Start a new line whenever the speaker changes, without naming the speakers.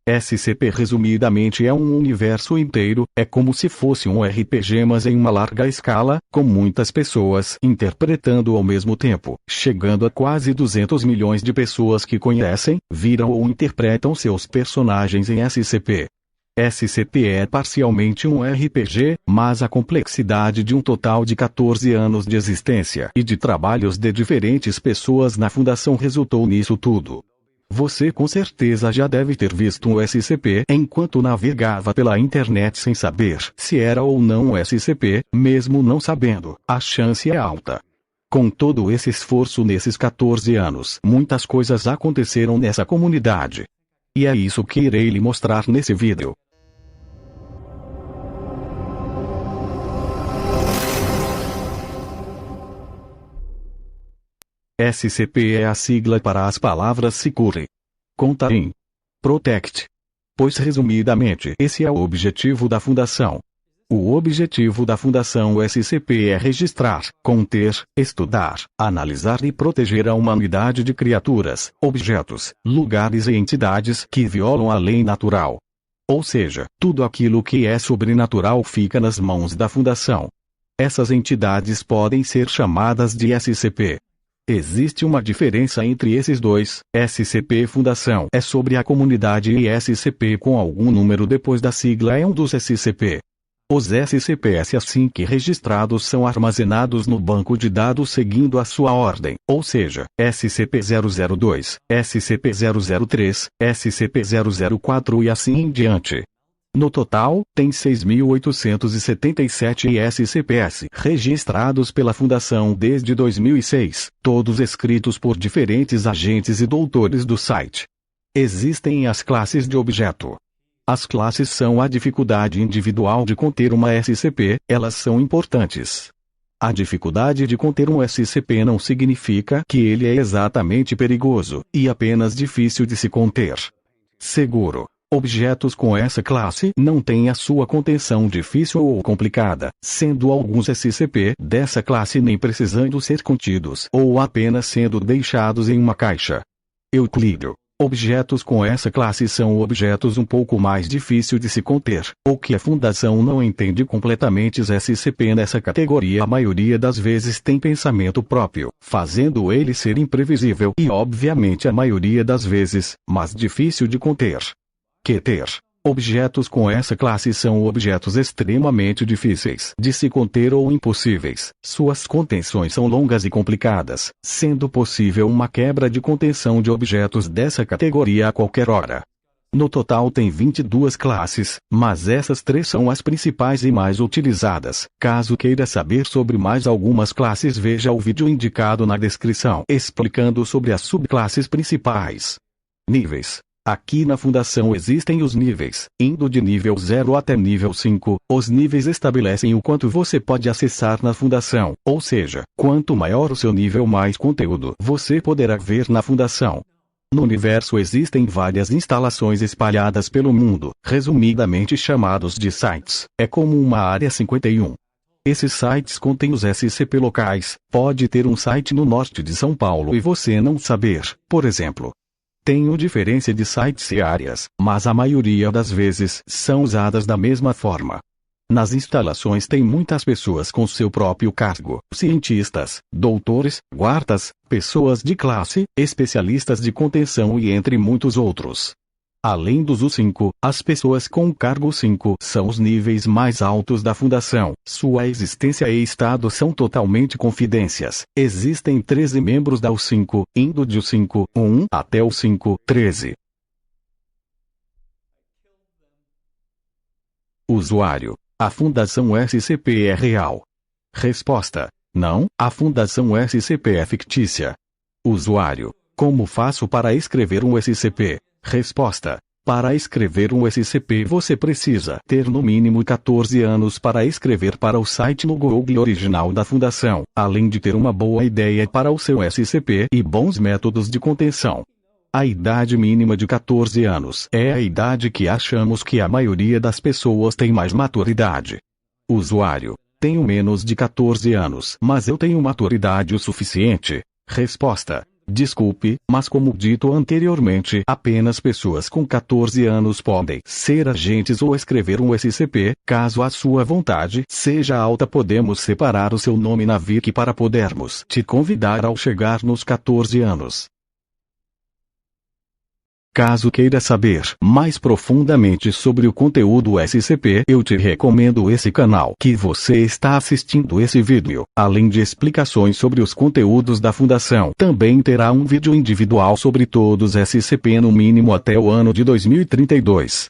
SCP resumidamente é um universo inteiro, é como se fosse um RPG mas em uma larga escala, com muitas pessoas interpretando ao mesmo tempo, chegando a quase 200 milhões de pessoas que conhecem, viram ou interpretam seus personagens em SCP. SCP é parcialmente um RPG, mas a complexidade de um total de 14 anos de existência e de trabalhos de diferentes pessoas na fundação resultou nisso tudo. Você com certeza já deve ter visto um SCP enquanto navegava pela internet sem saber se era ou não um SCP, mesmo não sabendo, a chance é alta. Com todo esse esforço nesses 14 anos, muitas coisas aconteceram nessa comunidade. E é isso que irei lhe mostrar nesse vídeo. SCP é a sigla para as palavras Secure, Contain, Protect. Pois resumidamente esse é o objetivo da Fundação. O objetivo da Fundação SCP é registrar, conter, estudar, analisar e proteger a humanidade de criaturas, objetos, lugares e entidades que violam a lei natural. Ou seja, tudo aquilo que é sobrenatural fica nas mãos da Fundação. Essas entidades podem ser chamadas de SCP. Existe uma diferença entre esses dois. SCP Fundação é sobre a comunidade e SCP com algum número depois da sigla é um dos SCP. Os SCPs assim que registrados são armazenados no banco de dados seguindo a sua ordem, ou seja, SCP-002, SCP-003, SCP-004 e assim em diante. No total, tem 6.877 SCPs registrados pela Fundação desde 2006, todos escritos por diferentes agentes e doutores do site. Existem as classes de objeto. As classes são a dificuldade individual de conter uma SCP, elas são importantes. A dificuldade de conter um SCP não significa que ele é exatamente perigoso, e apenas difícil de se conter. Seguro. Objetos com essa classe não têm a sua contenção difícil ou complicada, sendo alguns SCP dessa classe nem precisando ser contidos ou apenas sendo deixados em uma caixa. Euclídeo. Objetos com essa classe são objetos um pouco mais difícil de se conter, ou que a Fundação não entende completamente. Os SCP nessa categoria a maioria das vezes tem pensamento próprio, fazendo ele ser imprevisível e obviamente a maioria das vezes, mais difícil de conter. Keter. Objetos com essa classe são objetos extremamente difíceis de se conter ou impossíveis. Suas contenções são longas e complicadas, sendo possível uma quebra de contenção de objetos dessa categoria a qualquer hora. No total tem 22 classes, mas essas 3 são as principais e mais utilizadas. Caso queira saber sobre mais algumas classes, veja o vídeo indicado na descrição explicando sobre as subclasses principais. Níveis. Aqui na Fundação existem os níveis, indo de nível 0 até nível 5, os níveis estabelecem o quanto você pode acessar na Fundação, ou seja, quanto maior o seu nível mais conteúdo você poderá ver na Fundação. No universo existem várias instalações espalhadas pelo mundo, resumidamente chamados de sites, é como uma área 51. Esses sites contêm os SCP locais, pode ter um site no norte de São Paulo e você não saber, por exemplo. Tem diferença de sites e áreas, mas a maioria das vezes são usadas da mesma forma. Nas instalações tem muitas pessoas com seu próprio cargo, cientistas, doutores, guardas, pessoas de classe, especialistas de contenção e entre muitos outros. Além dos U5, as pessoas com cargo 5 são os níveis mais altos da Fundação. Sua existência e estado são totalmente confidências. Existem 13 membros da U5, indo de U5, 1 até o 5, 13. Usuário. A Fundação SCP é real. Resposta. Não, a Fundação SCP é fictícia. Usuário. Como faço para escrever um SCP? Resposta. Para escrever um SCP você precisa ter no mínimo 14 anos para escrever para o site no Google original da Fundação, além de ter uma boa ideia para o seu SCP e bons métodos de contenção. A idade mínima de 14 anos é a idade que achamos que a maioria das pessoas tem mais maturidade. Usuário. Tenho menos de 14 anos, mas eu tenho maturidade o suficiente. Resposta. Desculpe, mas como dito anteriormente, apenas pessoas com 14 anos podem ser agentes ou escrever um SCP. Caso a sua vontade seja alta, podemos separar o seu nome na Wiki para podermos te convidar ao chegar nos 14 anos. Caso queira saber mais profundamente sobre o conteúdo SCP, eu te recomendo esse canal que você está assistindo esse vídeo. Além de explicações sobre os conteúdos da Fundação, também terá um vídeo individual sobre todos SCP no mínimo até o ano de 2032.